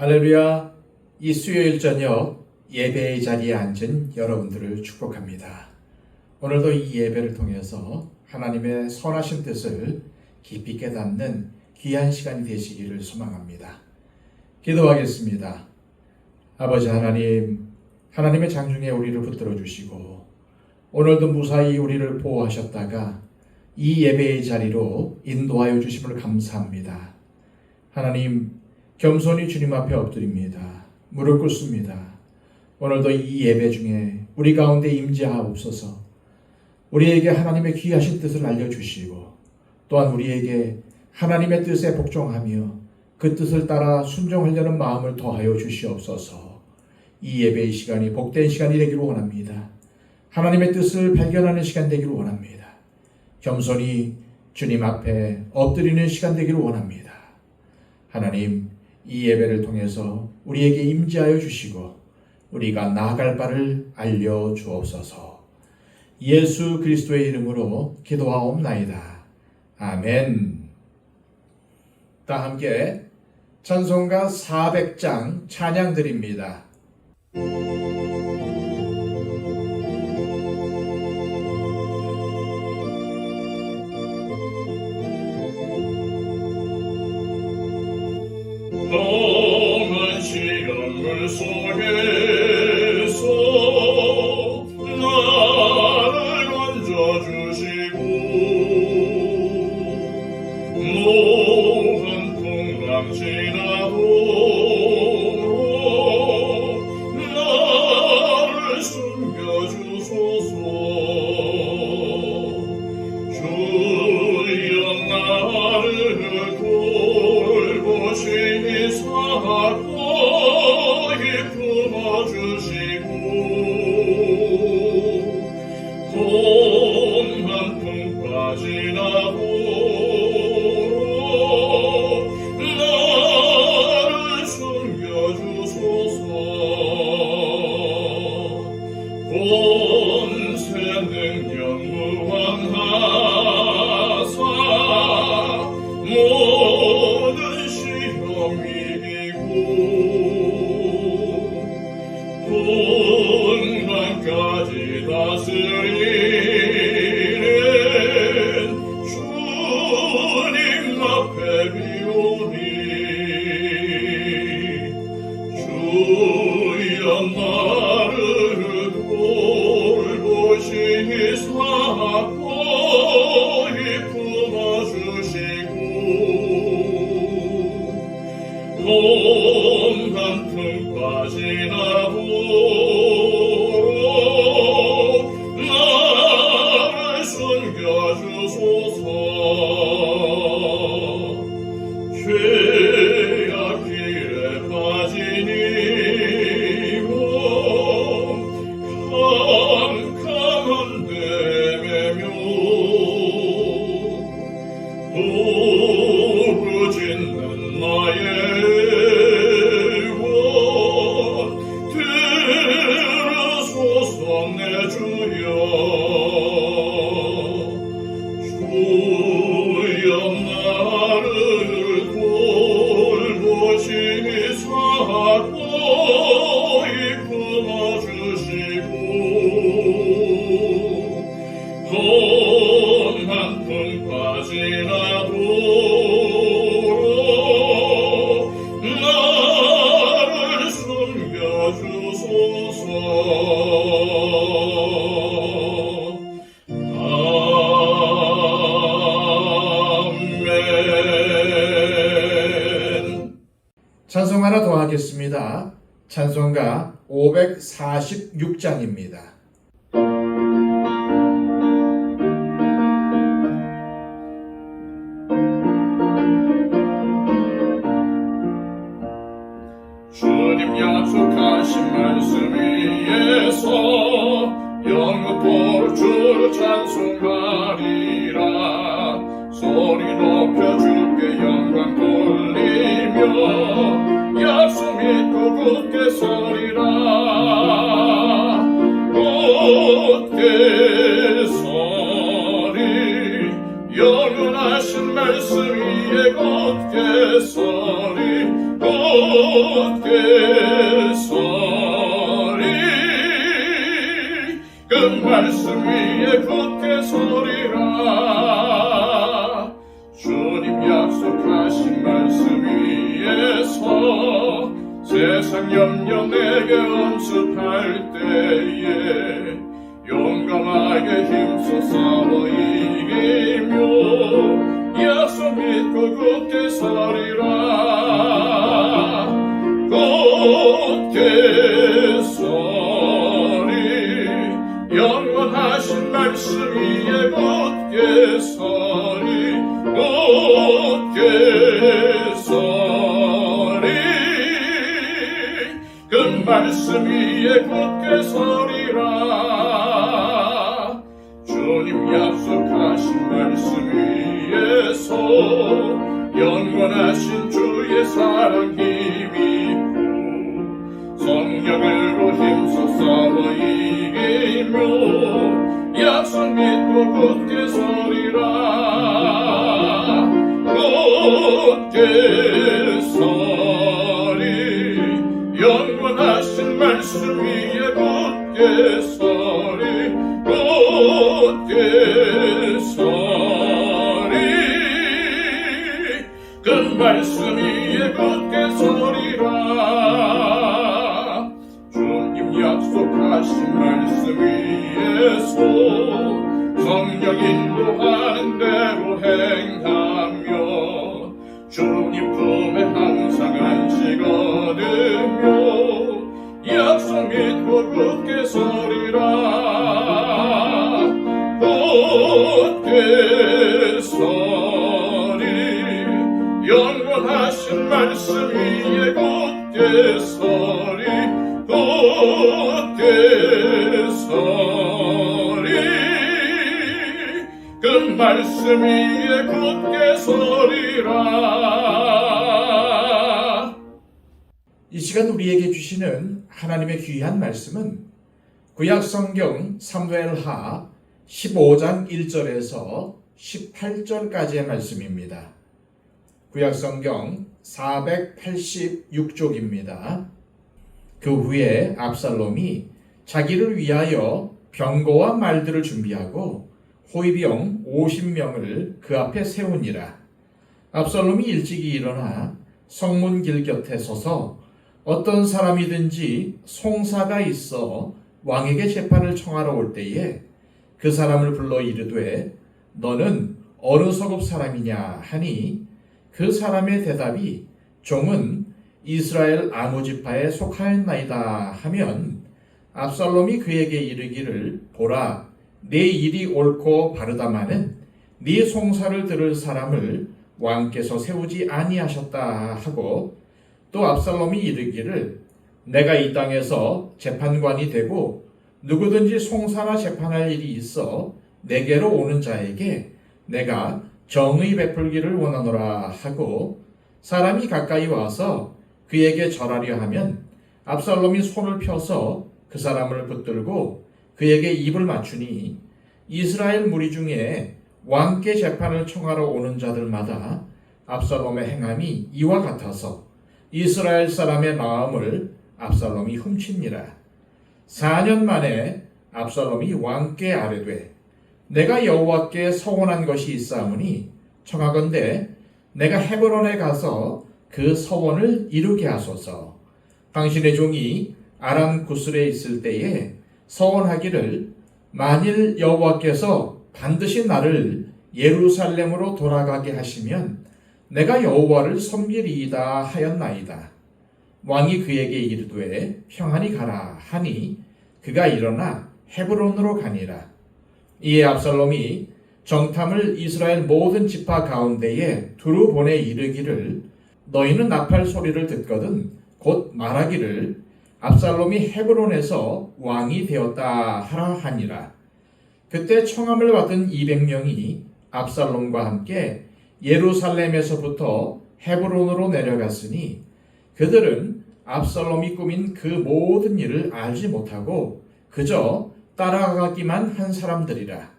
할렐루야. 이 수요일 저녁 예배의 자리에 앉은 여러분들을 축복합니다. 오늘도 이 예배를 통해서 하나님의 선하신 뜻을 깊이 깨닫는 귀한 시간이 되시기를 소망합니다. 기도하겠습니다. 아버지 하나님, 하나님의 장중에 우리를 붙들어 주시고 오늘도 무사히 우리를 보호하셨다가 이 예배의 자리로 인도하여 주심을 감사합니다. 하나님, 겸손히 주님 앞에 엎드립니다. 무릎 꿇습니다. 오늘도 이 예배 중에 우리 가운데 임재하옵소서. 우리에게 하나님의 귀하신 뜻을 알려주시고 또한 우리에게 하나님의 뜻에 복종하며 그 뜻을 따라 순종하려는 마음을 더하여 주시옵소서. 이 예배의 시간이 복된 시간이 되기를 원합니다. 하나님의 뜻을 발견하는 시간 되기를 원합니다. 겸손히 주님 앞에 엎드리는 시간 되기를 원합니다. 하나님, 이 예배를 통해서 우리에게 임재하여 주시고 우리가 나아갈 바를 알려 주옵소서. 예수 그리스도의 이름으로 기도하옵나이다. 아멘. 다 함께 찬송가 400장 찬양 드립니다. 너는 시련물 속에서 나를 건져주시고 모든 풍랑 지나도 나를 숨겨주소서. 주여 나를 돌보시니 사고이 품어주시고 봄 한 푼까지 나도 나를 숨겨주소서. 본새 능력 무한하사 모든 시험 이기고 분간까지 다스리는 주님 앞에 비오니 주여 나를 돌보시니 사고이 품어주시고 돈 한 푼까지 나도 나를 숨겨주소서. 죄악길에 빠지니 몸 캄캄한 데매며 부르짖는 나의 내 주여. 주여 나를 돌보시니 사고이 품어주시고 돈 한 푼까지 나도 나를 숨겨주소서. 찬송 하나 더 하겠습니다. 찬송가 546장입니다. 주님 약속하신 말씀 위에서 영원토록 주를 찬송하리라. 소리 높여 주께 영광 돌리며 약속 믿고 굳게 서리라. 굳게 서리 영원하신 말씀 위에 곧게 서리 곧게 서리 그 말씀 위에 굳게 서리라 주님 약속하신 말씀 위에서 세상 염려 내게 엄습할 때에 용감하게 힘써 싸워 이기며 약속 믿고 굳게 서리라 굳게 서리 영원하신 말씀 위에 굳게 서리 굳게 서리 그 말씀 위에 굳게 서리라 주님 약속하신 말씀 위에서 영원하신 주의 사랑 힘입고 성령으로 힘써 싸워 이기며 약속 믿고 굳게 서리라 굳게 서리 영원하신 말씀 위에 굳게 서리 굳게 서리 그 말씀 위에 굳게 서리라 주님 약속하신 말씀 위에서 성령 인도하는 대로 행하며 주님 품에 항상 안식 얻으며 약속 믿고 굳게 서리라 굳게 서리 영원하신 말씀 위에 굳게 서리 굳게 서리 그 말씀 위에 굳게 서리라. 이 시간 우리에게 주시는 하나님의 귀한 말씀은 구약성경 사무엘하 15장 1절에서 18절까지의 말씀입니다. 구약성경 486쪽입니다. 그 후에 압살롬이 자기를 위하여 병거와 말들을 준비하고 호위병 50명을 그 앞에 세우니라. 압살롬이 일찍이 일어나 성문길 곁에 서서 어떤 사람이든지 송사가 있어 왕에게 재판을 청하러 올 때에 그 사람을 불러 이르되 너는 어느 서급 사람이냐 하니 그 사람의 대답이 종은 이스라엘 아무 지파에 속하였나이다 하면 압살롬이 그에게 이르기를 보라 내 일이 옳고 바르다마는 네 송사를 들을 사람을 왕께서 세우지 아니하셨다 하고 또 압살롬이 이르기를 내가 이 땅에서 재판관이 되고 누구든지 송사나 재판할 일이 있어 내게로 오는 자에게 내가 정의 베풀기를 원하노라 하고 사람이 가까이 와서 그에게 절하려 하면 압살롬이 손을 펴서 그 사람을 붙들고 그에게 입을 맞추니 이스라엘 무리 중에 왕께 재판을 청하러 오는 자들마다 압살롬의 행함이 이와 같아서 이스라엘 사람의 마음을 압살롬이 훔치니라. 4년 만에 압살롬이 왕께 아뢰되 내가 여호와께 서원한 것이 있사오니 청하건대 내가 헤브론에 가서 그 서원을 이루게 하소서. 당신의 종이 아람 구슬에 있을 때에 서원하기를 만일 여호와께서 반드시 나를 예루살렘으로 돌아가게 하시면 내가 여호와를 섬기리이다 하였나이다. 왕이 그에게 이르되 평안히 가라 하니 그가 일어나 헤브론으로 가니라. 이에 압살롬이 정탐을 이스라엘 모든 지파 가운데에 두루 보내 이르기를 너희는 나팔 소리를 듣거든 곧 말하기를 압살롬이 헤브론에서 왕이 되었다 하라 하니라. 그때 청함을 받은 200명이 압살롬과 함께 예루살렘에서부터 헤브론으로 내려갔으니 그들은 압살롬이 꾸민 그 모든 일을 알지 못하고 그저 따라가기만 한 사람들이라.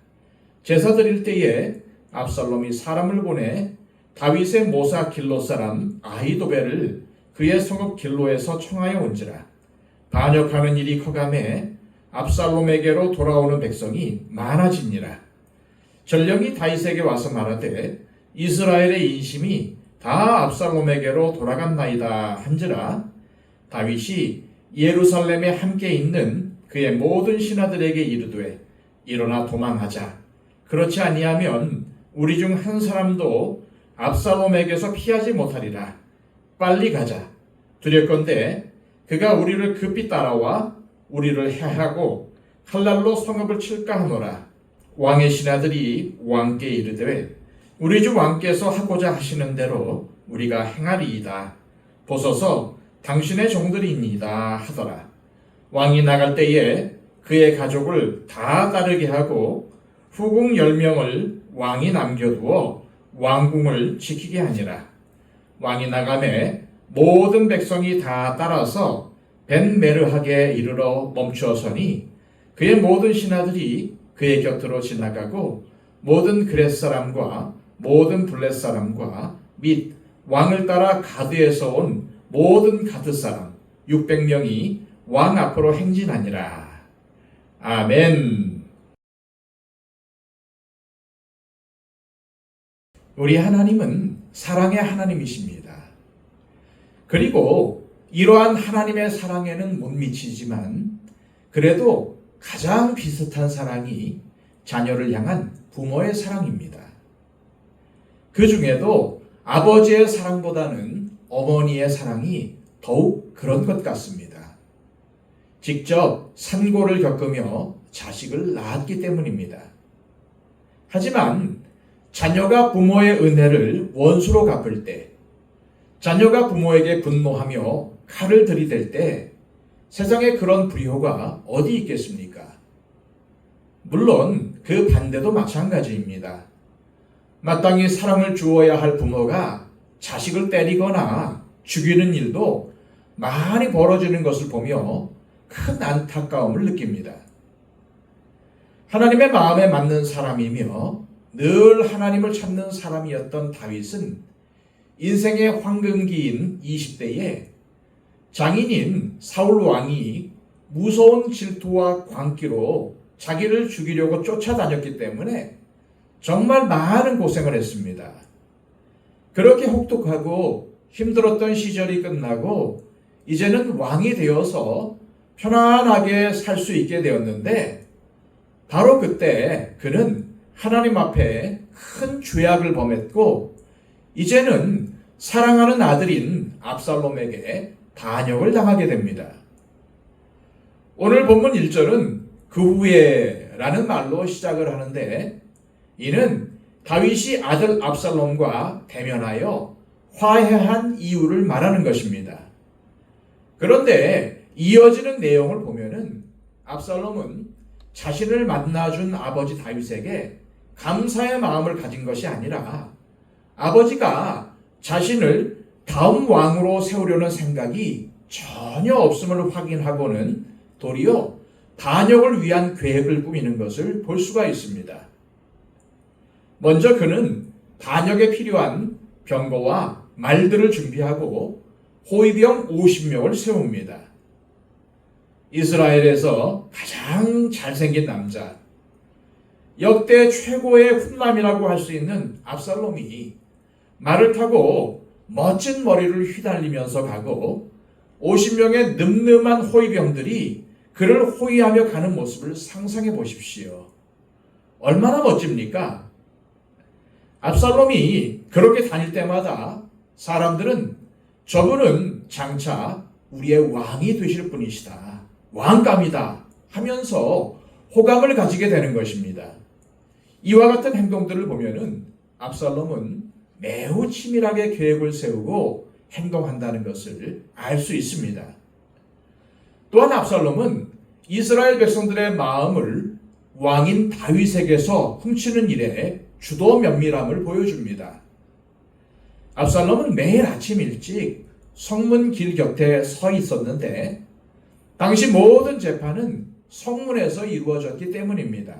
제사 드릴 때에 압살롬이 사람을 보내 다윗의 모사 길로 사람 아히도벨을 그의 성읍 길로에서 청하여 온지라. 반역하는 일이 커감에 압살롬에게로 돌아오는 백성이 많아지니라. 전령이 다윗에게 와서 말하되 이스라엘의 인심이 다 압살롬에게로 돌아갔나이다 한지라. 다윗이 예루살렘에 함께 있는 그의 모든 신하들에게 이르되 일어나 도망하자. 그렇지 아니하면 우리 중 한 사람도 압살롬에게서 피하지 못하리라. 빨리 가자. 두렵건대 그가 우리를 급히 따라와 우리를 해하고 칼날로 성읍을 칠까 하노라. 왕의 신하들이 왕께 이르되 우리 주 왕께서 하고자 하시는 대로 우리가 행하리이다. 보소서 당신의 종들이니이다 하더라. 왕이 나갈 때에 그의 가족을 다 따르게 하고 후궁 10명을 왕이 남겨두어 왕궁을 지키게 하니라. 왕이 나가매 모든 백성이 다 따라서 벤메르하게 이르러 멈추어서니 그의 모든 신하들이 그의 곁으로 지나가고 모든 그렛 사람과 모든 블렛 사람과 및 왕을 따라 가드에서 온 모든 가드 사람 600명이 왕 앞으로 행진하니라. 아멘. 우리 하나님은 사랑의 하나님이십니다. 그리고 이러한 하나님의 사랑에는 못 미치지만 그래도 가장 비슷한 사랑이 자녀를 향한 부모의 사랑입니다. 그 중에도 아버지의 사랑보다는 어머니의 사랑이 더욱 그런 것 같습니다. 직접 산고를 겪으며 자식을 낳았기 때문입니다. 하지만 자녀가 부모의 은혜를 원수로 갚을 때, 자녀가 부모에게 분노하며 칼을 들이댈 때 세상에 그런 불효가 어디 있겠습니까? 물론 그 반대도 마찬가지입니다. 마땅히 사랑을 주어야 할 부모가 자식을 때리거나 죽이는 일도 많이 벌어지는 것을 보며 큰 안타까움을 느낍니다. 하나님의 마음에 맞는 사람이며 늘 하나님을 찾는 사람이었던 다윗은 인생의 황금기인 20대에 장인인 사울 왕이 무서운 질투와 광기로 자기를 죽이려고 쫓아다녔기 때문에 정말 많은 고생을 했습니다. 그렇게 혹독하고 힘들었던 시절이 끝나고 이제는 왕이 되어서 편안하게 살 수 있게 되었는데 바로 그때 그는 하나님 앞에 큰 죄악을 범했고 이제는 사랑하는 아들인 압살롬에게 반역을 당하게 됩니다. 오늘 본문 1절은 그 후에 라는 말로 시작을 하는데 이는 다윗이 아들 압살롬과 대면하여 화해한 이유를 말하는 것입니다. 그런데 이어지는 내용을 보면은 압살롬은 자신을 만나준 아버지 다윗에게 감사의 마음을 가진 것이 아니라 아버지가 자신을 다음 왕으로 세우려는 생각이 전혀 없음을 확인하고는 도리어 반역을 위한 계획을 꾸미는 것을 볼 수가 있습니다. 먼저 그는 반역에 필요한 병거와 말들을 준비하고 호위병 50명을 세웁니다. 이스라엘에서 가장 잘생긴 남자, 역대 최고의 훈남이라고 할 수 있는 압살롬이 말을 타고 멋진 머리를 휘날리면서 가고 50명의 늠름한 호위병들이 그를 호위하며 가는 모습을 상상해 보십시오. 얼마나 멋집니까? 압살롬이 그렇게 다닐 때마다 사람들은 저분은 장차 우리의 왕이 되실 분이시다. 왕감이다 하면서 호감을 가지게 되는 것입니다. 이와 같은 행동들을 보면은 압살롬은 매우 치밀하게 계획을 세우고 행동한다는 것을 알 수 있습니다. 또한 압살롬은 이스라엘 백성들의 마음을 왕인 다윗에게서 훔치는 일에 주도 면밀함을 보여줍니다. 압살롬은 매일 아침 일찍 성문 길 곁에 서 있었는데 당시 모든 재판은 성문에서 이루어졌기 때문입니다.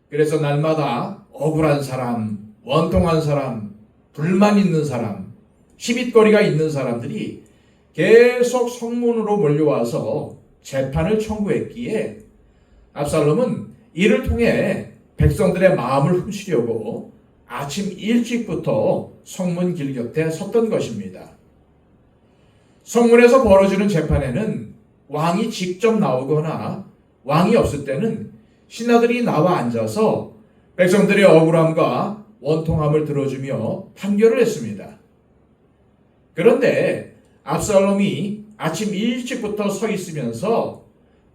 그래서 날마다 억울한 사람, 원통한 사람 불만 있는 사람, 시빗거리가 있는 사람들이 계속 성문으로 몰려와서 재판을 청구했기에 압살롬은 이를 통해 백성들의 마음을 훔치려고 아침 일찍부터 성문 길 곁에 섰던 것입니다. 성문에서 벌어지는 재판에는 왕이 직접 나오거나 왕이 없을 때는 신하들이 나와 앉아서 백성들의 억울함과 원통함을 들어주며 판결을 했습니다. 그런데 압살롬이 아침 일찍부터 서 있으면서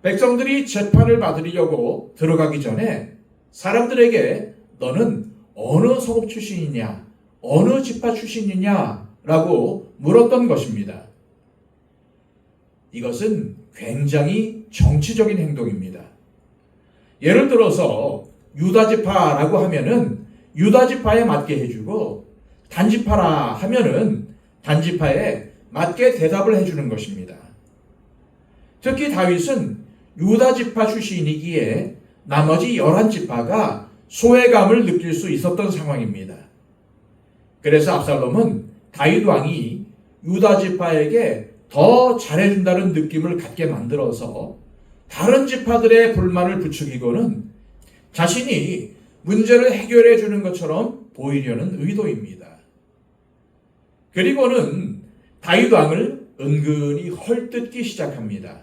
백성들이 재판을 받으려고 들어가기 전에 사람들에게 너는 어느 성읍 출신이냐, 어느 지파 출신이냐 라고 물었던 것입니다. 이것은 굉장히 정치적인 행동입니다. 예를 들어서 유다지파라고 하면은 유다지파에 맞게 해주고 단지파라 하면은 단지파에 맞게 대답을 해주는 것입니다. 특히 다윗은 유다지파 출신이기에 나머지 11지파가 소외감을 느낄 수 있었던 상황입니다. 그래서 압살롬은 다윗 왕이 유다지파에게 더 잘해준다는 느낌을 갖게 만들어서 다른 지파들의 불만을 부추기고는 자신이 문제를 해결해 주는 것처럼 보이려는 의도입니다. 그리고는 다윗 왕을 은근히 헐뜯기 시작합니다.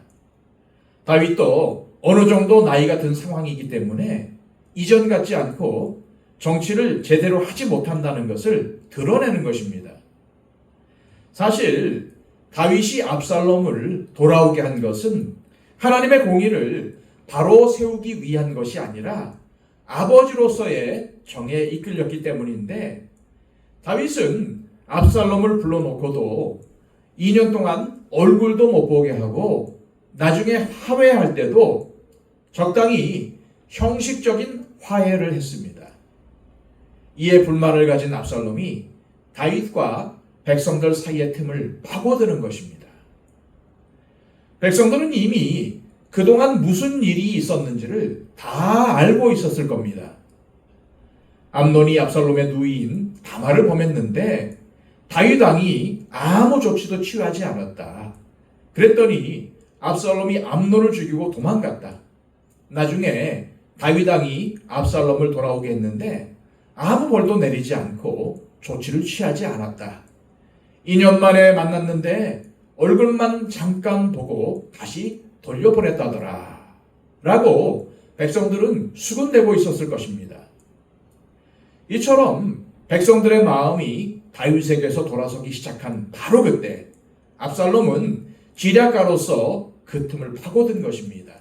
다윗도 어느 정도 나이가 든 상황이기 때문에 이전 같지 않고 정치를 제대로 하지 못한다는 것을 드러내는 것입니다. 사실 다윗이 압살롬을 돌아오게 한 것은 하나님의 공의를 바로 세우기 위한 것이 아니라 아버지로서의 정에 이끌렸기 때문인데, 다윗은 압살롬을 불러놓고도 2년 동안 얼굴도 못 보게 하고 나중에 화해할 때도 적당히 형식적인 화해를 했습니다. 이에 불만을 가진 압살롬이 다윗과 백성들 사이의 틈을 파고드는 것입니다. 백성들은 이미 그동안 무슨 일이 있었는지를 다 알고 있었을 겁니다. 암논이 압살롬의 누이인 다말을 범했는데 다윗 왕이 아무 조치도 취하지 않았다. 그랬더니 압살롬이 암논을 죽이고 도망갔다. 나중에 다윗 왕이 압살롬을 돌아오게 했는데 아무 벌도 내리지 않고 조치를 취하지 않았다. 2년 만에 만났는데 얼굴만 잠깐 보고 다시 돌려보냈다더라 라고 백성들은 수군대고 있었을 것입니다. 이처럼 백성들의 마음이 다윗에게서 돌아서기 시작한 바로 그때 압살롬은 지략가로서 그 틈을 파고든 것입니다.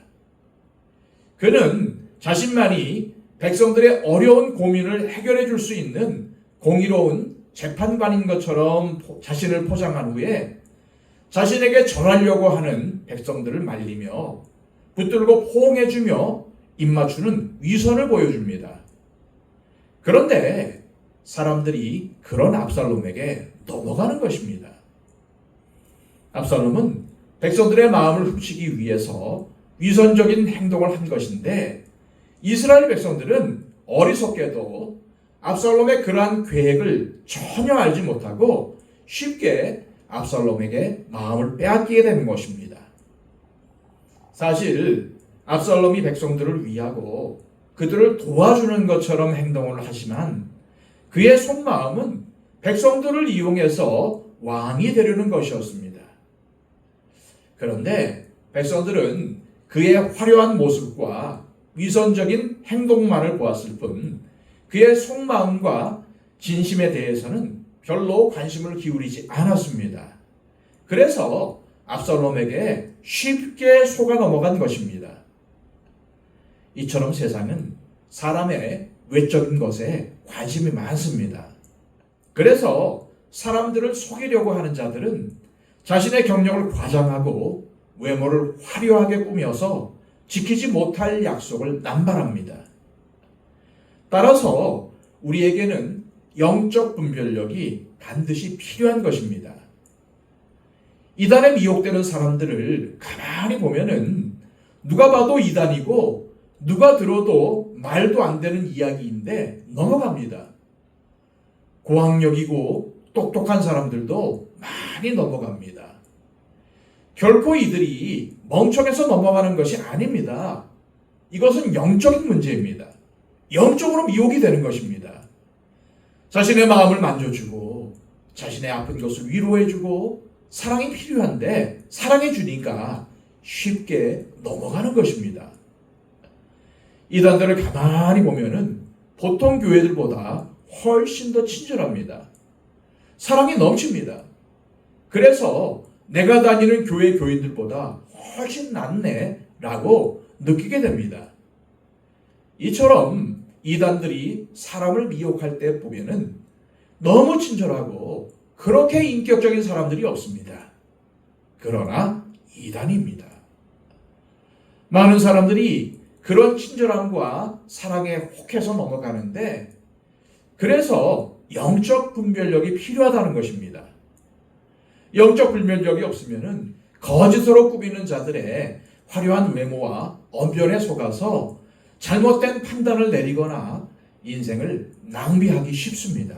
그는 자신만이 백성들의 어려운 고민을 해결해 줄 수 있는 공의로운 재판관인 것처럼 자신을 포장한 후에 자신에게 절하려고 하는 백성들을 말리며 붙들고 포옹해주며 입맞추는 위선을 보여줍니다. 그런데 사람들이 그런 압살롬에게 넘어가는 것입니다. 압살롬은 백성들의 마음을 훔치기 위해서 위선적인 행동을 한 것인데 이스라엘 백성들은 어리석게도 압살롬의 그러한 계획을 전혀 알지 못하고 쉽게 압살롬에게 마음을 빼앗기게 되는 것입니다. 사실 압살롬이 백성들을 위하고 그들을 도와주는 것처럼 행동을 하지만 그의 속마음은 백성들을 이용해서 왕이 되려는 것이었습니다. 그런데 백성들은 그의 화려한 모습과 위선적인 행동만을 보았을 뿐 그의 속마음과 진심에 대해서는 별로 관심을 기울이지 않았습니다. 그래서 압살롬에게 쉽게 속아 넘어간 것입니다. 이처럼 세상은 사람의 외적인 것에 관심이 많습니다. 그래서 사람들을 속이려고 하는 자들은 자신의 경력을 과장하고 외모를 화려하게 꾸며서 지키지 못할 약속을 남발합니다. 따라서 우리에게는 영적 분별력이 반드시 필요한 것입니다. 이단에 미혹되는 사람들을 가만히 보면은 누가 봐도 이단이고 누가 들어도 말도 안 되는 이야기인데 넘어갑니다. 고학력이고 똑똑한 사람들도 많이 넘어갑니다. 결코 이들이 멍청해서 넘어가는 것이 아닙니다. 이것은 영적인 문제입니다. 영적으로 미혹이 되는 것입니다. 자신의 마음을 만져주고 자신의 아픈 것을 위로해주고 사랑이 필요한데 사랑해주니까 쉽게 넘어가는 것입니다. 이단들을 가만히 보면은 보통 교회들보다 훨씬 더 친절합니다. 사랑이 넘칩니다. 그래서 내가 다니는 교회 교인들보다 훨씬 낫네라고 느끼게 됩니다. 이처럼 이단들이 사람을 미혹할 때 보면은 너무 친절하고 그렇게 인격적인 사람들이 없습니다. 그러나 이단입니다. 많은 사람들이 그런 친절함과 사랑에 혹해서 넘어가는데 그래서 영적 분별력이 필요하다는 것입니다. 영적 분별력이 없으면은 거짓으로 꾸미는 자들의 화려한 외모와 언변에 속아서 잘못된 판단을 내리거나 인생을 낭비하기 쉽습니다.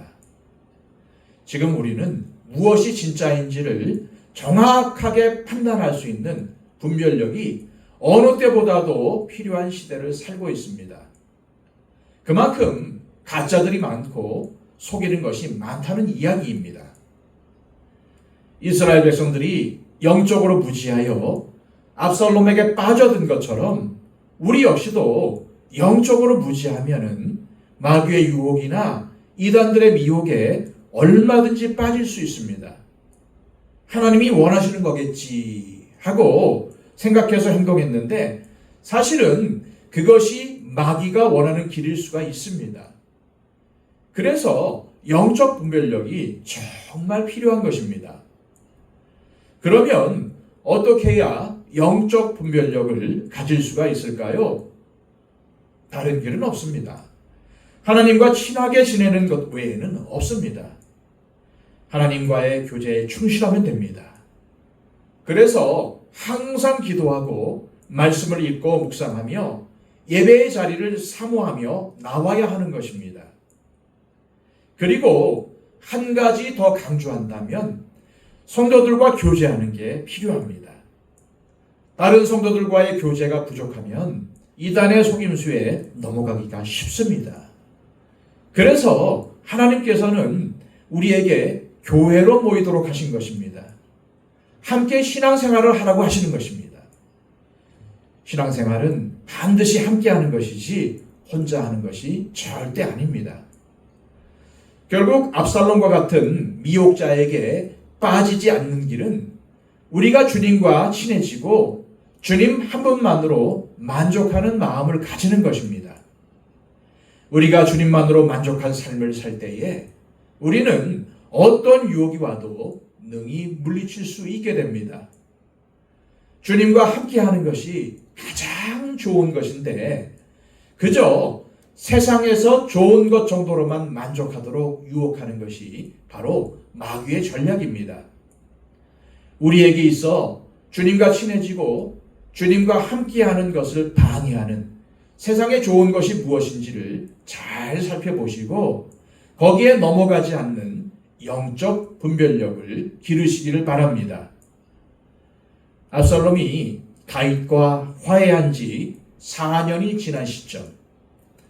지금 우리는 무엇이 진짜인지를 정확하게 판단할 수 있는 분별력이 어느 때보다도 필요한 시대를 살고 있습니다. 그만큼 가짜들이 많고 속이는 것이 많다는 이야기입니다. 이스라엘 백성들이 영적으로 무지하여 압살롬에게 빠져든 것처럼 우리 역시도 영적으로 무지하면은 마귀의 유혹이나 이단들의 미혹에 얼마든지 빠질 수 있습니다. 하나님이 원하시는 거겠지 하고 생각해서 행동했는데 사실은 그것이 마귀가 원하는 길일 수가 있습니다. 그래서 영적 분별력이 정말 필요한 것입니다. 그러면 어떻게 해야 영적 분별력을 가질 수가 있을까요? 다른 길은 없습니다. 하나님과 친하게 지내는 것 외에는 없습니다. 하나님과의 교제에 충실하면 됩니다. 그래서 항상 기도하고 말씀을 읽고 묵상하며 예배의 자리를 사모하며 나와야 하는 것입니다. 그리고 한 가지 더 강조한다면 성도들과 교제하는 게 필요합니다. 다른 성도들과의 교제가 부족하면 이단의 속임수에 넘어가기가 쉽습니다. 그래서 하나님께서는 우리에게 교회로 모이도록 하신 것입니다. 함께 신앙생활을 하라고 하시는 것입니다. 신앙생활은 반드시 함께 하는 것이지 혼자 하는 것이 절대 아닙니다. 결국 압살롬과 같은 미혹자에게 빠지지 않는 길은 우리가 주님과 친해지고 주님 한 분만으로 만족하는 마음을 가지는 것입니다. 우리가 주님만으로 만족한 삶을 살 때에 우리는 어떤 유혹이 와도 능히 물리칠 수 있게 됩니다. 주님과 함께하는 것이 가장 좋은 것인데 그저 세상에서 좋은 것 정도로만 만족하도록 유혹하는 것이 바로 마귀의 전략입니다. 우리에게 있어 주님과 친해지고 주님과 함께하는 것을 방해하는 세상에 좋은 것이 무엇인지를 잘 살펴보시고 거기에 넘어가지 않는 영적 분별력을 기르시기를 바랍니다. 압살롬이 다윗과 화해한 지 4년이 지난 시점,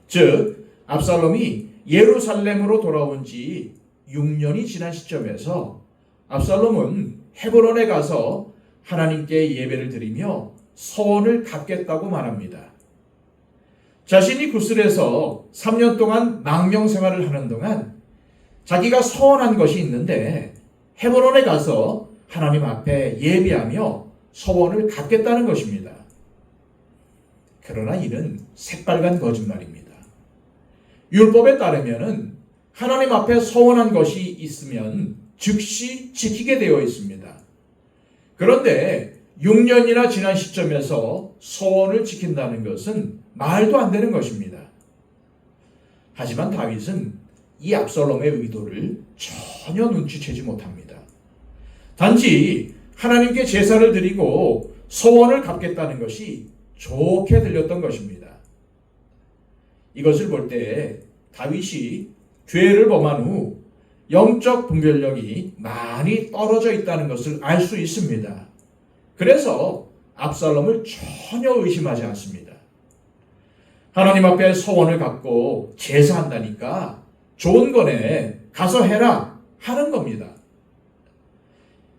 즉 압살롬이 예루살렘으로 돌아온 지 6년이 지난 시점에서 압살롬은 헤브론에 가서 하나님께 예배를 드리며 서원을 갚겠다고 말합니다. 자신이 구슬에서 3년 동안 망명 생활을 하는 동안 자기가 서원한 것이 있는데 헤브론에 가서 하나님 앞에 예배하며 서원을 갚겠다는 것입니다. 그러나 이는 새빨간 거짓말입니다. 율법에 따르면은 하나님 앞에 서원한 것이 있으면 즉시 지키게 되어 있습니다. 그런데 6년이나 지난 시점에서 서원을 지킨다는 것은 말도 안 되는 것입니다. 하지만 다윗은 이 압살롬의 의도를 전혀 눈치채지 못합니다. 단지 하나님께 제사를 드리고 서원을 갚겠다는 것이 좋게 들렸던 것입니다. 이것을 볼 때 다윗이 죄를 범한 후 영적 분별력이 많이 떨어져 있다는 것을 알 수 있습니다. 그래서 압살롬을 전혀 의심하지 않습니다. 하나님 앞에 서원을 갖고 제사한다니까 좋은 거네, 가서 해라 하는 겁니다.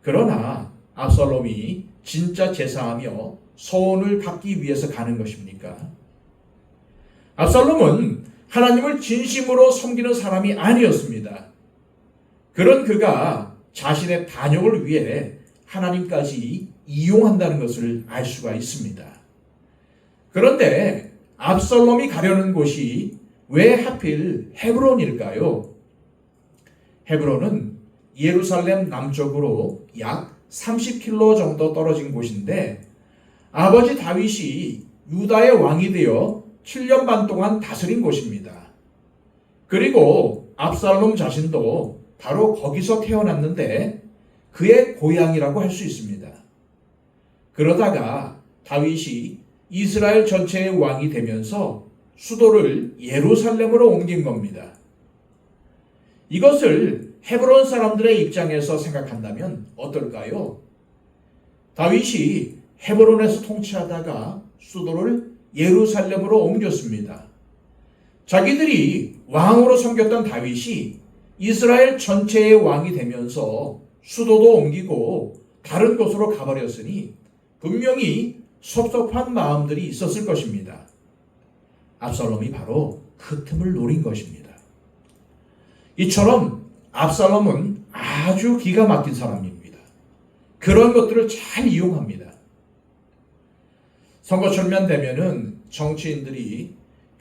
그러나 압살롬이 진짜 제사하며 서원을 갖기 위해서 가는 것입니까? 압살롬은 하나님을 진심으로 섬기는 사람이 아니었습니다. 그런 그가 자신의 반역을 위해 하나님까지 이용한다는 것을 알 수가 있습니다. 그런데 압살롬이 가려는 곳이 왜 하필 헤브론일까요? 헤브론은 예루살렘 남쪽으로 약 30km 정도 떨어진 곳인데 아버지 다윗이 유다의 왕이 되어 7년 반 동안 다스린 곳입니다. 그리고 압살롬 자신도 바로 거기서 태어났는데 그의 고향이라고 할 수 있습니다. 그러다가 다윗이 이스라엘 전체의 왕이 되면서 수도를 예루살렘으로 옮긴 겁니다. 이것을 헤브론 사람들의 입장에서 생각한다면 어떨까요? 다윗이 헤브론에서 통치하다가 수도를 예루살렘으로 옮겼습니다. 자기들이 왕으로 섬겼던 다윗이 이스라엘 전체의 왕이 되면서 수도도 옮기고 다른 곳으로 가버렸으니 분명히 섭섭한 마음들이 있었을 것입니다. 압살롬이 바로 그 틈을 노린 것입니다. 이처럼 압살롬은 아주 기가 막힌 사람입니다. 그런 것들을 잘 이용합니다. 선거철면 되면은 정치인들이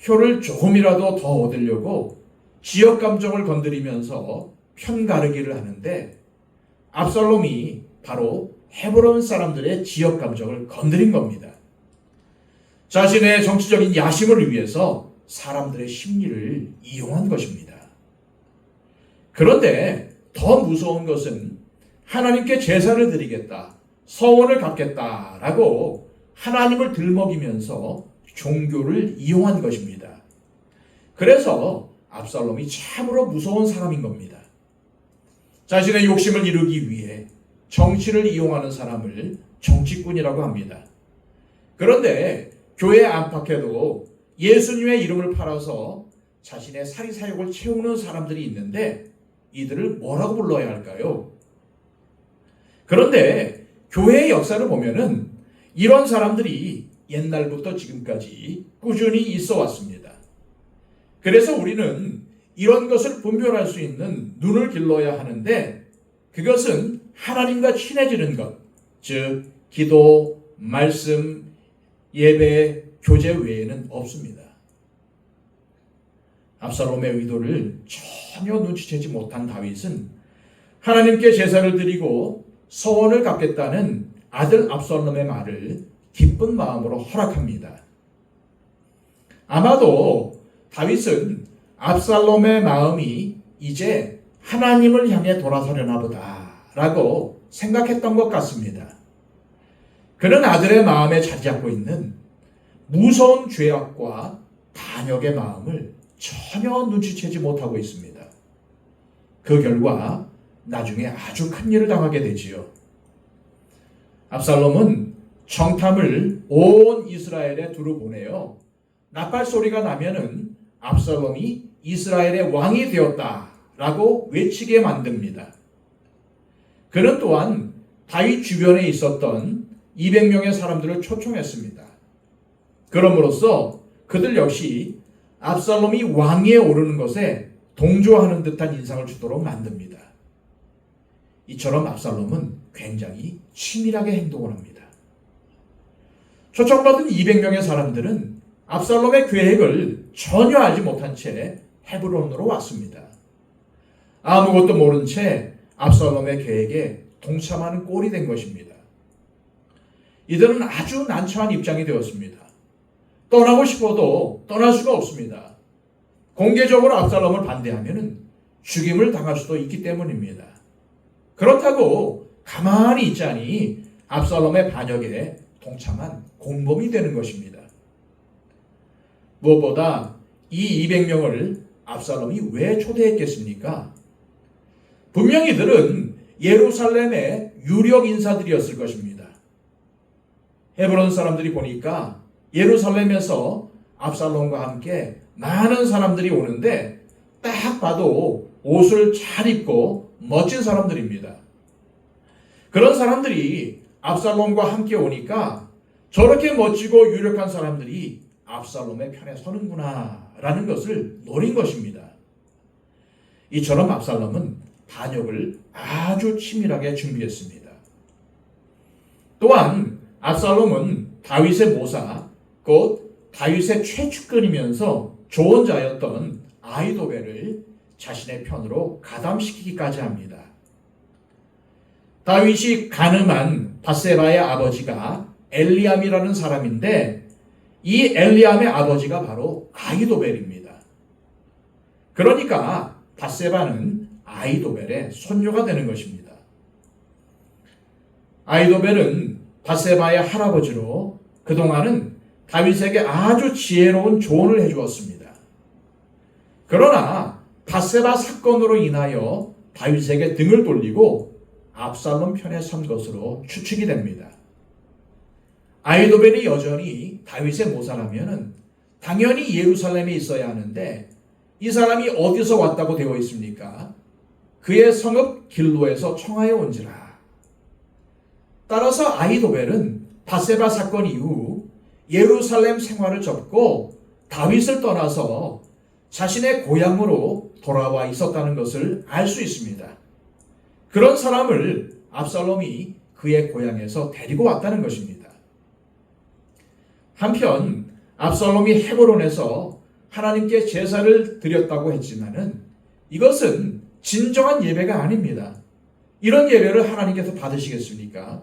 표를 조금이라도 더 얻으려고 지역 감정을 건드리면서 편가르기를 하는데 압살롬이 바로 헤브론 사람들의 지역 감정을 건드린 겁니다. 자신의 정치적인 야심을 위해서 사람들의 심리를 이용한 것입니다. 그런데 더 무서운 것은 하나님께 제사를 드리겠다, 서원을 갚겠다라고 하나님을 들먹이면서 종교를 이용한 것입니다. 그래서 압살롬이 참으로 무서운 사람인 겁니다. 자신의 욕심을 이루기 위해 정치를 이용하는 사람을 정치꾼이라고 합니다. 그런데 교회 안팎에도 예수님의 이름을 팔아서 자신의 사리사욕을 채우는 사람들이 있는데 이들을 뭐라고 불러야 할까요? 그런데 교회의 역사를 보면은 이런 사람들이 옛날부터 지금까지 꾸준히 있어 왔습니다. 그래서 우리는 이런 것을 분별할 수 있는 눈을 길러야 하는데 그것은 하나님과 친해지는 것, 즉 기도, 말씀, 예배, 교제 외에는 없습니다. 압살롬의 의도를 전혀 눈치채지 못한 다윗은 하나님께 제사를 드리고 서원을 갚겠다는 아들 압살롬의 말을 기쁜 마음으로 허락합니다. 아마도 다윗은 압살롬의 마음이 이제 하나님을 향해 돌아서려나 보다라고 생각했던 것 같습니다. 그는 아들의 마음에 자리 잡고 있는 무서운 죄악과 반역의 마음을 전혀 눈치채지 못하고 있습니다. 그 결과 나중에 아주 큰 일을 당하게 되지요. 압살롬은 정탐을 온 이스라엘에 두루 보내요. 나팔 소리가 나면은 압살롬이 이스라엘의 왕이 되었다라고 외치게 만듭니다. 그는 또한 다윗 주변에 있었던 200명의 사람들을 초청했습니다. 그럼으로써 그들 역시 압살롬이 왕위에 오르는 것에 동조하는 듯한 인상을 주도록 만듭니다. 이처럼 압살롬은 굉장히 치밀하게 행동을 합니다. 초청받은 200명의 사람들은 압살롬의 계획을 전혀 알지 못한 채 헤브론으로 왔습니다. 아무것도 모른 채 압살롬의 계획에 동참하는 꼴이 된 것입니다. 이들은 아주 난처한 입장이 되었습니다. 떠나고 싶어도 떠날 수가 없습니다. 공개적으로 압살롬을 반대하면 죽임을 당할 수도 있기 때문입니다. 그렇다고 가만히 있자니 압살롬의 반역에 동참한 공범이 되는 것입니다. 무엇보다 이 200명을 압살롬이 왜 초대했겠습니까? 분명히 이들은 예루살렘의 유력 인사들이었을 것입니다. 헤브론 사람들이 보니까 예루살렘에서 압살롬과 함께 많은 사람들이 오는데 딱 봐도 옷을 잘 입고 멋진 사람들입니다. 그런 사람들이 압살롬과 함께 오니까 저렇게 멋지고 유력한 사람들이 압살롬의 편에 서는구나 라는 것을 노린 것입니다. 이처럼 압살롬은 반역을 아주 치밀하게 준비했습니다. 또한 압살롬은 다윗의 모사, 곧 다윗의 최측근이면서 조언자였던 아히도벨을 자신의 편으로 가담시키기까지 합니다. 다윗이 가늠한 밧세바의 아버지가 엘리암이라는 사람인데 이 엘리암의 아버지가 바로 아히도벨입니다. 그러니까 밧세바는 아히도벨의 손녀가 되는 것입니다. 아히도벨은 밧세바의 할아버지로 그동안은 다윗에게 아주 지혜로운 조언을 해주었습니다. 그러나 밧세바 사건으로 인하여 다윗에게 등을 돌리고 압살롬 편에 선 것으로 추측이 됩니다. 아히도벨이 여전히 다윗의 모사라면 당연히 예루살렘에 있어야 하는데 이 사람이 어디서 왔다고 되어 있습니까? 그의 성읍 길로에서 청하여 온지라. 따라서 아히도벨은 밧세바 사건 이후 예루살렘 생활을 접고 다윗을 떠나서 자신의 고향으로 돌아와 있었다는 것을 알 수 있습니다. 그런 사람을 압살롬이 그의 고향에서 데리고 왔다는 것입니다. 한편 압살롬이 헤브론에서 하나님께 제사를 드렸다고 했지만은 이것은 진정한 예배가 아닙니다. 이런 예배를 하나님께서 받으시겠습니까?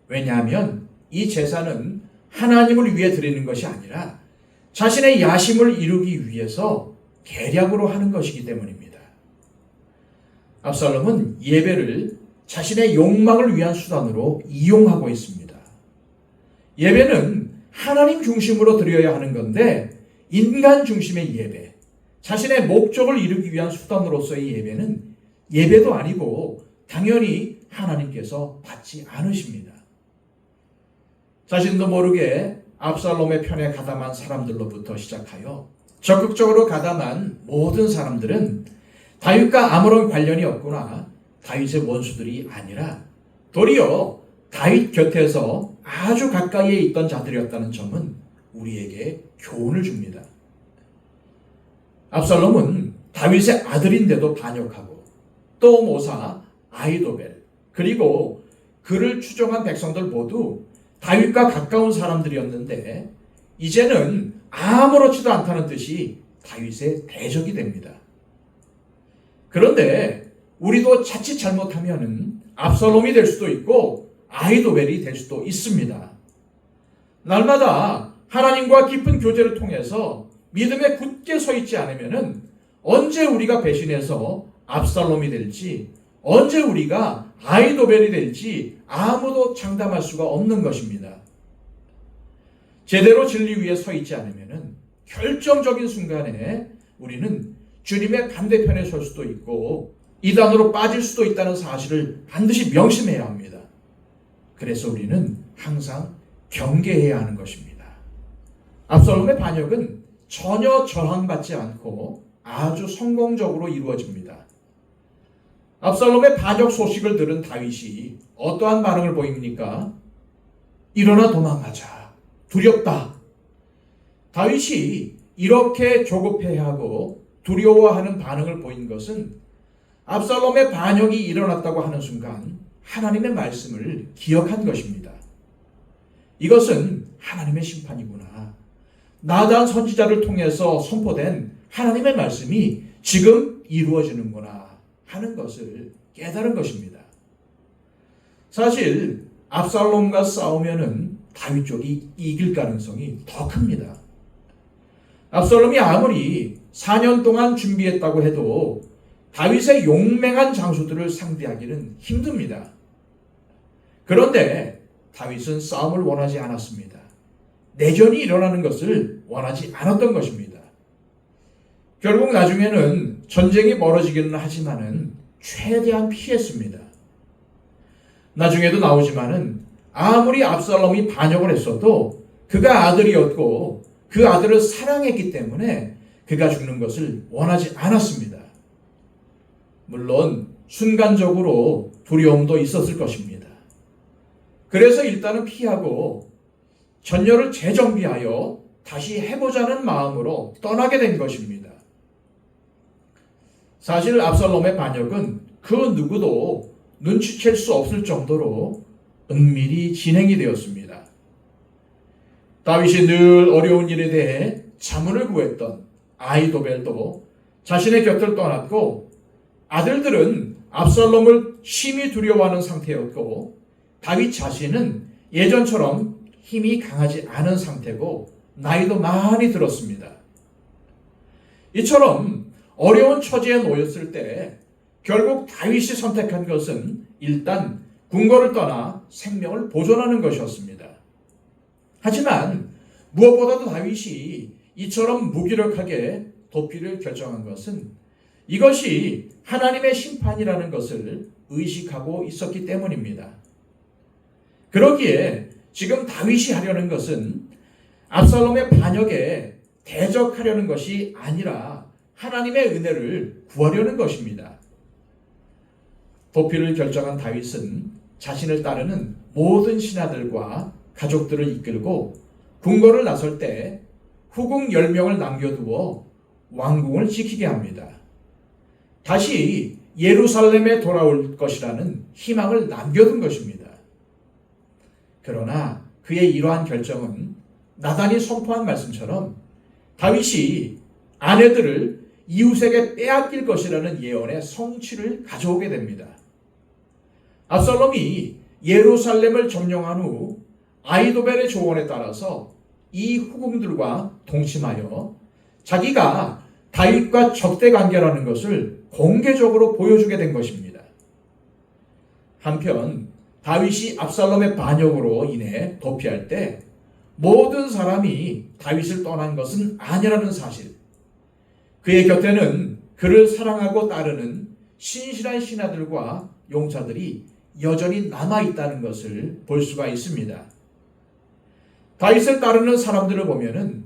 왜냐하면 이 제사는 하나님을 위해 드리는 것이 아니라 자신의 야심을 이루기 위해서 계략으로 하는 것이기 때문입니다. 압살롬은 예배를 자신의 욕망을 위한 수단으로 이용하고 있습니다. 예배는 하나님 중심으로 드려야 하는 건데 인간 중심의 예배, 자신의 목적을 이루기 위한 수단으로서의 예배는 예배도 아니고 당연히 하나님께서 받지 않으십니다. 자신도 모르게 압살롬의 편에 가담한 사람들로부터 시작하여 적극적으로 가담한 모든 사람들은 다윗과 아무런 관련이 없거나 다윗의 원수들이 아니라 도리어 다윗 곁에서 아주 가까이에 있던 자들이었다는 점은 우리에게 교훈을 줍니다. 압살롬은 다윗의 아들인데도 반역하고 또 모사 아히도벨 그리고 그를 추종한 백성들 모두 다윗과 가까운 사람들이었는데 이제는 아무렇지도 않다는 듯이 다윗의 대적이 됩니다. 그런데 우리도 자칫 잘못하면 압살롬이 될 수도 있고 아히도벨이 될 수도 있습니다. 날마다 하나님과 깊은 교제를 통해서 믿음에 굳게 서 있지 않으면 언제 우리가 배신해서 압살롬이 될지 언제 우리가 아히도벨이 될지 아무도 장담할 수가 없는 것입니다. 제대로 진리 위에 서 있지 않으면 결정적인 순간에 우리는 주님의 반대편에 설 수도 있고 이단으로 빠질 수도 있다는 사실을 반드시 명심해야 합니다. 그래서 우리는 항상 경계해야 하는 것입니다. 압살롬의 반역은 전혀 저항받지 않고 아주 성공적으로 이루어집니다. 압살롬의 반역 소식을 들은 다윗이 어떠한 반응을 보입니까? 일어나 도망가자. 두렵다. 다윗이 이렇게 조급해하고 두려워하는 반응을 보인 것은 압살롬의 반역이 일어났다고 하는 순간 하나님의 말씀을 기억한 것입니다. 이것은 하나님의 심판이구나. 나단 선지자를 통해서 선포된 하나님의 말씀이 지금 이루어지는구나 하는 것을 깨달은 것입니다. 사실 압살롬과 싸우면은 다윗 쪽이 이길 가능성이 더 큽니다. 압살롬이 아무리 4년 동안 준비했다고 해도 다윗의 용맹한 장수들을 상대하기는 힘듭니다. 그런데 다윗은 싸움을 원하지 않았습니다. 내전이 일어나는 것을 원하지 않았던 것입니다. 결국 나중에는 전쟁이 벌어지기는 하지만은 최대한 피했습니다. 나중에도 나오지만은 아무리 압살롬이 반역을 했어도 그가 아들이었고 그 아들을 사랑했기 때문에 그가 죽는 것을 원하지 않았습니다. 물론 순간적으로 두려움도 있었을 것입니다. 그래서 일단은 피하고 전열을 재정비하여 다시 해보자는 마음으로 떠나게 된 것입니다. 사실 압살롬의 반역은 그 누구도 눈치챌 수 없을 정도로 은밀히 진행이 되었습니다. 다윗이 늘 어려운 일에 대해 자문을 구했던 아히도벨도 자신의 곁을 떠났고 아들들은 압살롬을 심히 두려워하는 상태였고 다윗 자신은 예전처럼 힘이 강하지 않은 상태고 나이도 많이 들었습니다. 이처럼 어려운 처지에 놓였을 때 결국 다윗이 선택한 것은 일단 궁궐을 떠나 생명을 보존하는 것이었습니다. 하지만 무엇보다도 다윗이 이처럼 무기력하게 도피를 결정한 것은 이것이 하나님의 심판이라는 것을 의식하고 있었기 때문입니다. 그러기에 지금 다윗이 하려는 것은 압살롬의 반역에 대적하려는 것이 아니라 하나님의 은혜를 구하려는 것입니다. 도피를 결정한 다윗은 자신을 따르는 모든 신하들과 가족들을 이끌고 궁궐을 나설 때 후궁 10명을 남겨두어 왕궁을 지키게 합니다. 다시 예루살렘에 돌아올 것이라는 희망을 남겨둔 것입니다. 그러나 그의 이러한 결정은 나단이 선포한 말씀처럼 다윗이 아내들을 이웃에게 빼앗길 것이라는 예언의 성취를 가져오게 됩니다. 압살롬이 예루살렘을 점령한 후 아히도벨의 조언에 따라서 이 후궁들과 동침하여 자기가 다윗과 적대 관계라는 것을 공개적으로 보여주게 된 것입니다. 한편 다윗이 압살롬의 반역으로 인해 도피할 때 모든 사람이 다윗을 떠난 것은 아니라는 사실, 그의 곁에는 그를 사랑하고 따르는 신실한 신하들과 용사들이 여전히 남아있다는 것을 볼 수가 있습니다. 다윗을 따르는 사람들을 보면은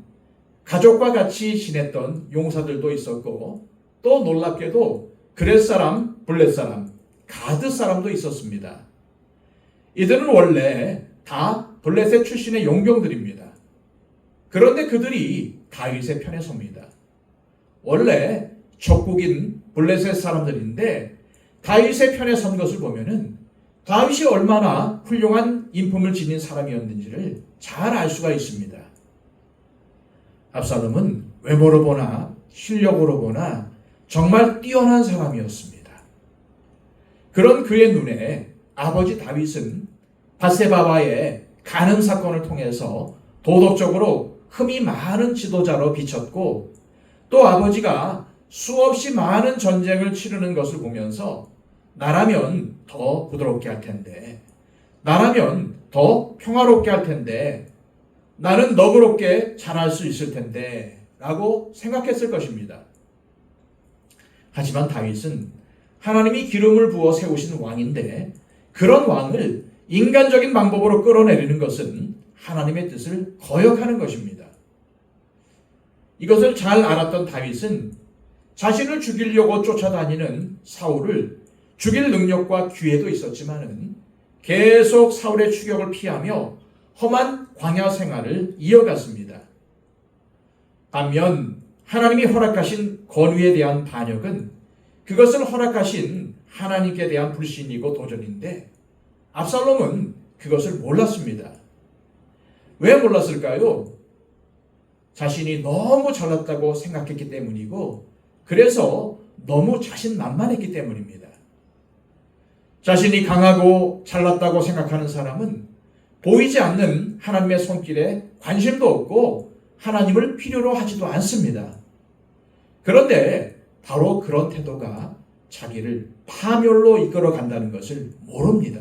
가족과 같이 지냈던 용사들도 있었고 또 놀랍게도 그렛 사람, 블렛 사람, 가드 사람도 있었습니다. 이들은 원래 다 블렛의 출신의 용병들입니다. 그런데 그들이 다윗의 편에 섭니다. 원래 적국인 블렛의 사람들인데 다윗의 편에 선 것을 보면은 다윗이 얼마나 훌륭한 인품을 지닌 사람이었는지를 잘 알 수가 있습니다. 압살롬은 외모로 보나 실력으로 보나 정말 뛰어난 사람이었습니다. 그런 그의 눈에 아버지 다윗은 밧세바와의 간음 사건을 통해서 도덕적으로 흠이 많은 지도자로 비쳤고 또 아버지가 수없이 많은 전쟁을 치르는 것을 보면서 나라면 더 부드럽게 할 텐데, 나라면 더 평화롭게 할 텐데, 나는 너그럽게 잘할 수 있을 텐데 라고 생각했을 것입니다. 하지만 다윗은 하나님이 기름을 부어 세우신 왕인데 그런 왕을 인간적인 방법으로 끌어내리는 것은 하나님의 뜻을 거역하는 것입니다. 이것을 잘 알았던 다윗은 자신을 죽이려고 쫓아다니는 사울을 죽일 능력과 기회도 있었지만은 계속 사울의 추격을 피하며 험한 광야 생활을 이어갔습니다. 반면 하나님이 허락하신 권위에 대한 반역은 그것을 허락하신 하나님께 대한 불신이고 도전인데 압살롬은 그것을 몰랐습니다. 왜 몰랐을까요? 자신이 너무 잘났다고 생각했기 때문이고 그래서 너무 자신만만했기 때문입니다. 자신이 강하고 잘났다고 생각하는 사람은 보이지 않는 하나님의 손길에 관심도 없고 하나님을 필요로 하지도 않습니다. 그런데 바로 그런 태도가 자기를 파멸로 이끌어 간다는 것을 모릅니다.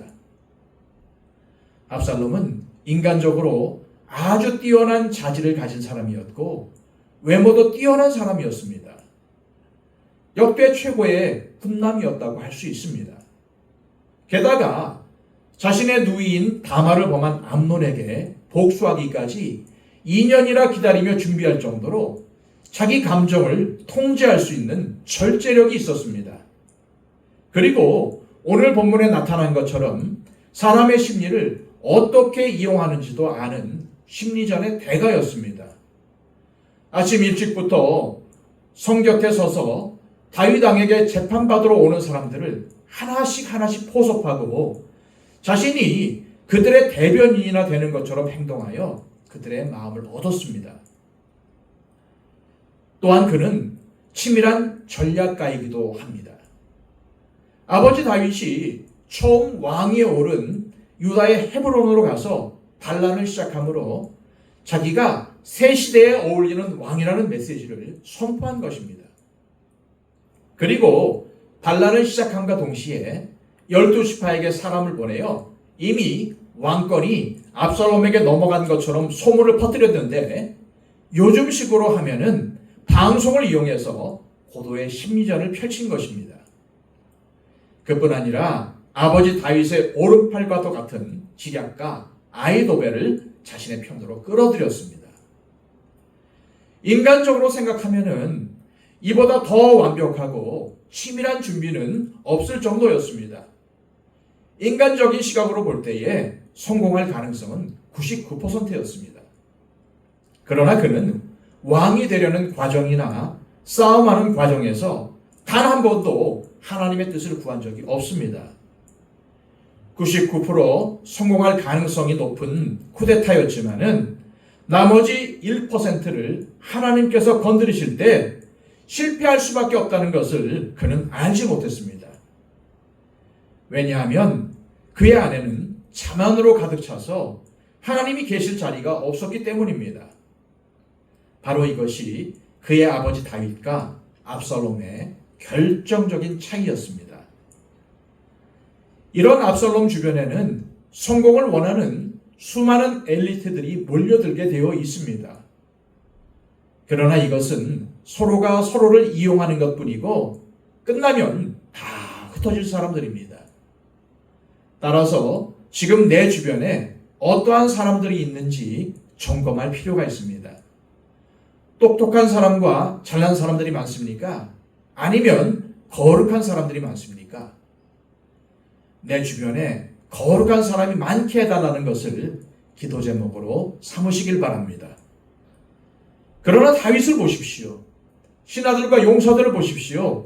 압살롬은 인간적으로 아주 뛰어난 자질을 가진 사람이었고 외모도 뛰어난 사람이었습니다. 역대 최고의 훈남이었다고 할 수 있습니다. 게다가 자신의 누이인 다말을 범한 암논에게 복수하기까지 2년이나 기다리며 준비할 정도로 자기 감정을 통제할 수 있는 절제력이 있었습니다. 그리고 오늘 본문에 나타난 것처럼 사람의 심리를 어떻게 이용하는지도 아는 심리전의 대가였습니다. 아침 일찍부터 성 곁에 서서 다윗 왕에게 재판받으러 오는 사람들을 하나씩 포섭하고 자신이 그들의 대변인이나 되는 것처럼 행동하여 그들의 마음을 얻었습니다. 또한 그는 치밀한 전략가이기도 합니다. 아버지 다윗이 처음 왕위에 오른 유다의 헤브론으로 가서 반란을 시작하므로 자기가 새 시대에 어울리는 왕이라는 메시지를 선포한 것입니다. 그리고 반란을 시작함과 동시에 12지파에게 사람을 보내어 이미 왕권이 압살롬에게 넘어간 것처럼 소문을 퍼뜨렸는데 요즘식으로 하면은 방송을 이용해서 고도의 심리전을 펼친 것입니다. 그뿐 아니라 아버지 다윗의 오른팔과도 같은 지략가 아히도벨을 자신의 편으로 끌어들였습니다. 인간적으로 생각하면은 이보다 더 완벽하고 치밀한 준비는 없을 정도였습니다. 인간적인 시각으로 볼 때에 성공할 가능성은 99%였습니다. 그러나 그는 왕이 되려는 과정이나 싸움하는 과정에서 단 한 번도 하나님의 뜻을 구한 적이 없습니다. 99% 성공할 가능성이 높은 쿠데타였지만은 나머지 1%를 하나님께서 건드리실 때 실패할 수밖에 없다는 것을 그는 알지 못했습니다. 왜냐하면 그의 안에는 자만으로 가득 차서 하나님이 계실 자리가 없었기 때문입니다. 바로 이것이 그의 아버지 다윗과 압살롬의 결정적인 차이였습니다. 이런 압살롬 주변에는 성공을 원하는 수많은 엘리트들이 몰려들게 되어 있습니다. 그러나 이것은 서로가 서로를 이용하는 것뿐이고 끝나면 다 흩어질 사람들입니다. 따라서 지금 내 주변에 어떠한 사람들이 있는지 점검할 필요가 있습니다. 똑똑한 사람과 잘난 사람들이 많습니까? 아니면 거룩한 사람들이 많습니까? 내 주변에 거룩한 사람이 많게 해달라는 것을 기도 제목으로 삼으시길 바랍니다. 그러나 다윗을 보십시오. 신하들과 용사들을 보십시오.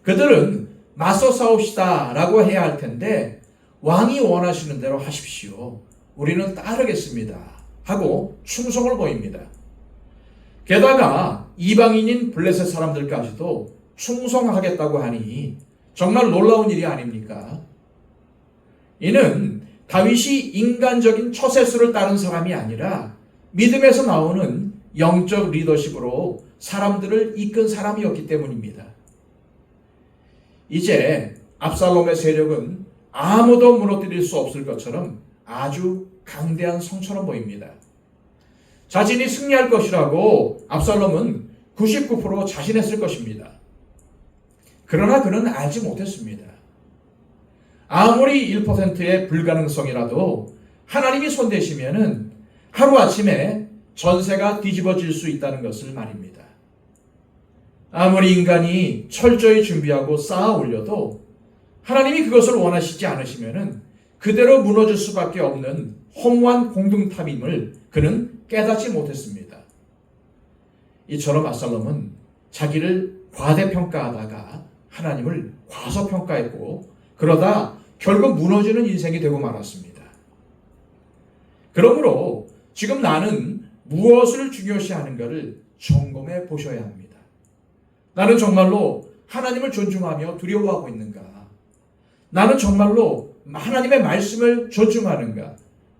그들은 맞서 싸웁시다 라고 해야 할 텐데 왕이 원하시는 대로 하십시오. 우리는 따르겠습니다 하고 충성을 보입니다. 게다가 이방인인 블레셋 사람들까지도 충성하겠다고 하니 정말 놀라운 일이 아닙니까? 이는 다윗이 인간적인 처세술을 따른 사람이 아니라 믿음에서 나오는 영적 리더십으로 사람들을 이끈 사람이었기 때문입니다. 이제 압살롬의 세력은 아무도 무너뜨릴 수 없을 것처럼 아주 강대한 성처럼 보입니다. 자신이 승리할 것이라고 압살롬은 99% 자신했을 것입니다. 그러나 그는 알지 못했습니다. 아무리 1%의 불가능성이라도 하나님이 손대시면은 하루아침에 전세가 뒤집어질 수 있다는 것을 말입니다. 아무리 인간이 철저히 준비하고 쌓아 올려도 하나님이 그것을 원하시지 않으시면은 그대로 무너질 수밖에 없는 허무한 공동탑임을 그는 깨닫지 못했습니다. 이처럼 압살롬은 자기를 과대평가하다가 하나님을 과소평가했고 그러다 결국 무너지는 인생이 되고 말았습니다. 그러므로 지금 나는 무엇을 중요시하는가를 점검해 보셔야 합니다. 나는 정말로 하나님을 존중하며 두려워하고 있는가? 나는 정말로 하나님의 말씀을 존중하는가?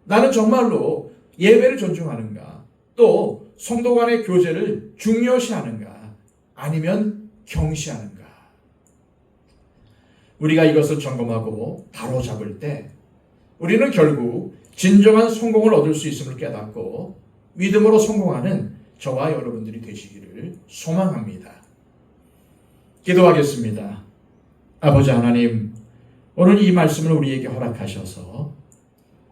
나는 정말로 예배를 존중하는가? 또 성도 간의 교제를 중요시하는가? 아니면 경시하는가? 우리가 이것을 점검하고 바로잡을 때 우리는 결국 진정한 성공을 얻을 수 있음을 깨닫고 믿음으로 성공하는 저와 여러분들이 되시기를 소망합니다. 기도하겠습니다. 아버지 하나님, 오늘 이 말씀을 우리에게 허락하셔서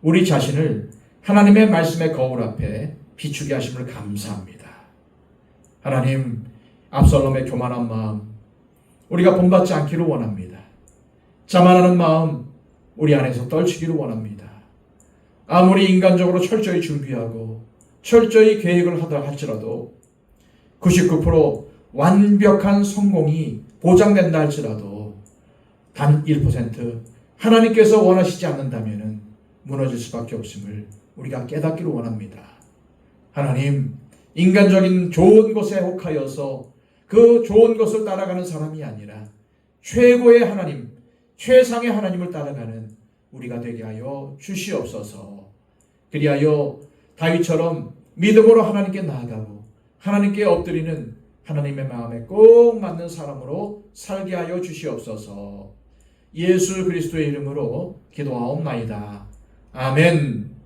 우리 자신을 하나님의 말씀의 거울 앞에 비추게 하심을 감사합니다. 하나님, 압살롬의 교만한 마음 우리가 본받지 않기를 원합니다. 자만하는 마음 우리 안에서 떨치기를 원합니다. 아무리 인간적으로 철저히 준비하고 철저히 계획을 하다 할지라도 99% 완벽한 성공이 보장된다 할지라도 단 1% 하나님께서 원하시지 않는다면 무너질 수밖에 없음을 우리가 깨닫기를 원합니다. 하나님, 인간적인 좋은 것에 혹하여서 그 좋은 것을 따라가는 사람이 아니라 최고의 하나님, 최상의 하나님을 따라가는 우리가 되게 하여 주시옵소서. 그리하여 다윗처럼 믿음으로 하나님께 나아가고 하나님께 엎드리는 하나님의 마음에 꼭 맞는 사람으로 살게 하여 주시옵소서. 예수 그리스도의 이름으로 기도하옵나이다. 아멘.